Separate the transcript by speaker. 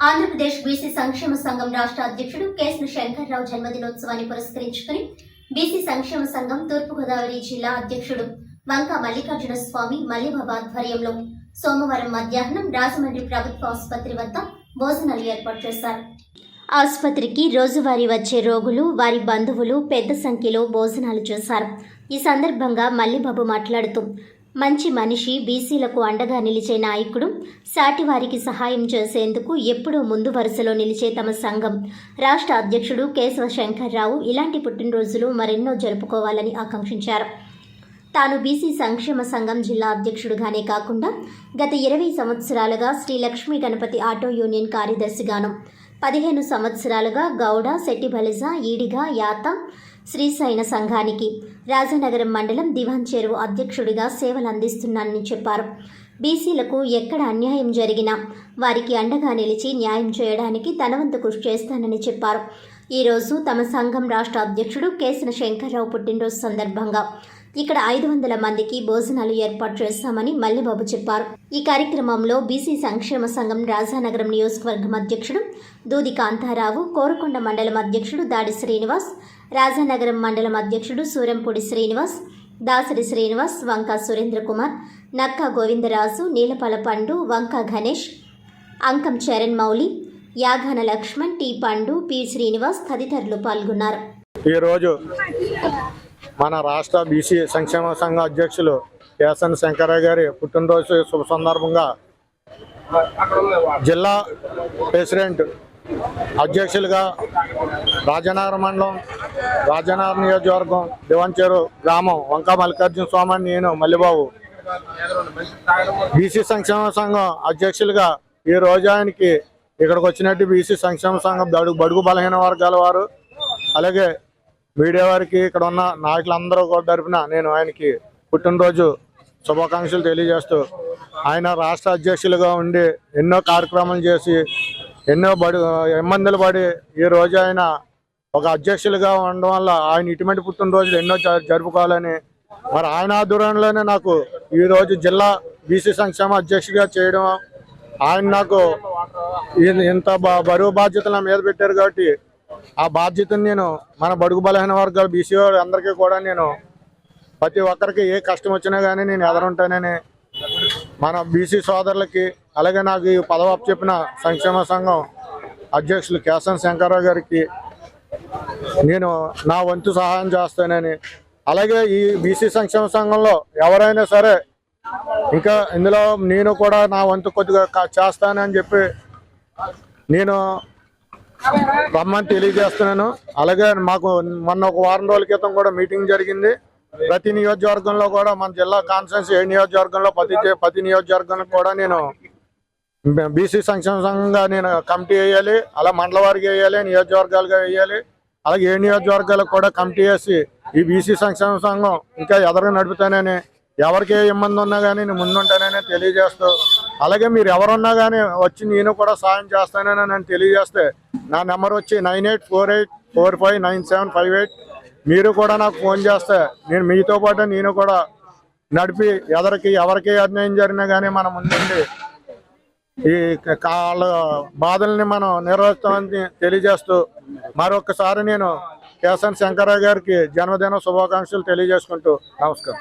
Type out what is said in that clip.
Speaker 1: Andhra Pradesh BC సంక్షేమ సంఘం రాష్ట్ర అధ్యక్షుడు కేశవ శంకర్రావు జన్మదినోత్సవాన్ని పురస్కరించుకుని బీసీ సంక్షేమ సంఘం తూర్పుగోదావరి జిల్లా అధ్యక్షుడు వంక మల్లికార్జున స్వామి మల్లిబాబు ఆధ్వర్యంలో సోమవారం మధ్యాహ్నం రాజమండ్రి ప్రభుత్వ ఆసుపత్రి వద్ద భోజనాలు ఏర్పాటు చేశారు. ఆసుపత్రికి రోజువారీ వచ్చే రోగులు, వారి బంధువులు పెద్ద సంఖ్యలో భోజనాలు చేశారు. ఈ సందర్భంగా మల్లిబాబు మాట్లాడుతూ, మంచి మనిషి, బీసీలకు అండగా నిలిచే నాయకుడు, సాటివారికి సహాయం చేసేందుకు ఎప్పుడూ ముందు వరుసలో నిలిచే తమ సంఘం రాష్ట్ర అధ్యక్షుడు కేశవ శంకర్రావు ఇలాంటి పుట్టినరోజులు మరెన్నో జరుపుకోవాలని ఆకాంక్షించారు. తాను బీసీ సంక్షేమ సంఘం జిల్లా అధ్యక్షుడుగానే కాకుండా గత 20 సంవత్సరాలుగా శ్రీ లక్ష్మీ గణపతి ఆటో యూనియన్ కార్యదర్శిగాను, 15 సంవత్సరాలుగా గౌడ, శెట్టి బలిజ, ఈడిగా, యాత, శ్రీశైన సంఘానికి రాజనగరం మండలం దివాన్ చెరువు అధ్యక్షుడిగా సేవలు అందిస్తున్నానని చెప్పారు. బీసీలకు ఎక్కడ అన్యాయం జరిగినా వారికి అండగా నిలిచి న్యాయం చేయడానికి తన వంతు కృషి చేస్తానని చెప్పారు. ఈరోజు తమ సంఘం రాష్ట్ర అధ్యక్షుడు కేశవ శంకర్రావు పుట్టినరోజు సందర్భంగా ఇక్కడ 500 మందికి భోజనాలు ఏర్పాటు చేస్తామని మల్లిబాబు చెప్పారు. ఈ కార్యక్రమంలో బీసీ సంక్షేమ సంఘం రాజానగరం నియోజకవర్గం అధ్యక్షుడు దూది కాంతారావు, కోరుకొండ మండలం అధ్యక్షుడు దాడి శ్రీనివాస్, రాజానగరం మండలం అధ్యక్షుడు సూరంపూడి శ్రీనివాస్, దాసరి శ్రీనివాస్, వంక సురేంద్ర కుమార్, నక్క గోవిందరాజు, నీలపల పండు, వంక గణేష్, అంకం చరణ్ మౌలి, యాగాన లక్ష్మణ్, టి పండు, పి శ్రీనివాస్ తదితరులు పాల్గొన్నారు.
Speaker 2: ఈరోజు మన రాష్ట్ర బీసీ సంక్షేమ సంఘ అధ్యక్షులు కేశవ శంకరరావు గారి పుట్టినరోజు శుభ సందర్భంగా జిల్లా ప్రెసిడెంట్ అధ్యక్షులుగా రాజనగరం మండలం, రాజనగరం నియోజకవర్గం, దివాన్ చెరువు గ్రామం వంక మల్లికార్జున స్వామి, నేను మల్లిబాబు బీసీ సంక్షేమ సంఘం అధ్యక్షులుగా ఈ రోజు ఆయనకి ఇక్కడికి వచ్చినట్టు బీసీ సంక్షేమ సంఘం బడుగు బలహీన వర్గాల వారు, అలాగే మీడియా వారికి, ఇక్కడ ఉన్న నాయకులందరూ తరఫున నేను ఆయనకి పుట్టినరోజు శుభాకాంక్షలు తెలియజేస్తూ, ఆయన రాష్ట్ర అధ్యక్షులుగా ఉండి ఎన్నో కార్యక్రమాలు చేసి ఎన్నో ఇబ్బందులు పడి ఈ రోజు ఆయన ఒక అధ్యక్షులుగా ఉండడం వల్ల ఆయన ఇటువంటి పుట్టినరోజులు ఎన్నో జరుపుకోవాలని, మరి ఆయన ఆధ్వర్యంలోనే నాకు ఈరోజు జిల్లా బీసీ సంక్షేమ అధ్యక్షుడిగా చేయడం, ఆయన నాకు ఇంత బరువు బాధ్యతలు మీద పెట్టారు కాబట్టి ఆ బాధ్యతను నేను మన బడుగు బలహీన వర్గాలు బీసీ అందరికీ కూడా నేను ప్రతి ఒక్కరికి ఏ కష్టం వచ్చినా కానీ నేను ఎదురుంటానని మన బీసీ సోదరులకి, అలాగే నాకు ఈ పదవి చెప్పిన సంక్షేమ సంఘం అధ్యక్షులు కేశవ శంకర్రావు గారికి నేను నా వంతు సహాయం చేస్తానని, అలాగే ఈ బీసీ సంక్షేమ సంఘంలో ఎవరైనా సరే ఇంకా ఇందులో నేను కూడా నా వంతు కొద్దిగా చేస్తానని చెప్పి నేను రమ్మని తెలియజేస్తున్నాను. అలాగే మాకు మొన్న ఒక వారం రోజుల క్రితం కూడా మీటింగ్ జరిగింది. ప్రతి నియోజకవర్గంలో కూడా మన జిల్లా కాన్స్టిట్యున్సీ ఏ నియోజకవర్గంలో ప్రతి నియోజకవర్గానికి కూడా నేను బీసీ సంక్షేమ సంఘంగా నేను కమిటీ వేయాలి, అలా మండల వారికి వేయాలి, నియోజకవర్గాలుగా వేయాలి. అలాగే ఏ నియోజకవర్గాలకు కూడా కమిటీ వేసి ఈ బీసీ సంక్షేమ సంఘం ఇంకా ఎదురుగా నడుపుతానని, ఎవరికి ఏ ఇబ్బంది ఉన్నా కానీ నేను ముందుంటానని తెలియజేస్తూ, అలాగే మీరు ఎవరున్నా కానీ వచ్చి నేను కూడా సాయం చేస్తానని నన్ను తెలియజేస్తే నా నెంబర్ వచ్చి 9848459758. మీరు కూడా నాకు ఫోన్ చేస్తే నేను మీతో పాటు నేను కూడా నడిపి ఎవరికి అన్యాయం జరిగినా కానీ మనం ముందుండి ఈ వాళ్ళ బాధల్ని మనం నిర్వహిస్తామని తెలియజేస్తూ మరొకసారి నేను కేశవ శంకరరావు గారికి జన్మదిన శుభాకాంక్షలు తెలియజేసుకుంటూ నమస్కారం.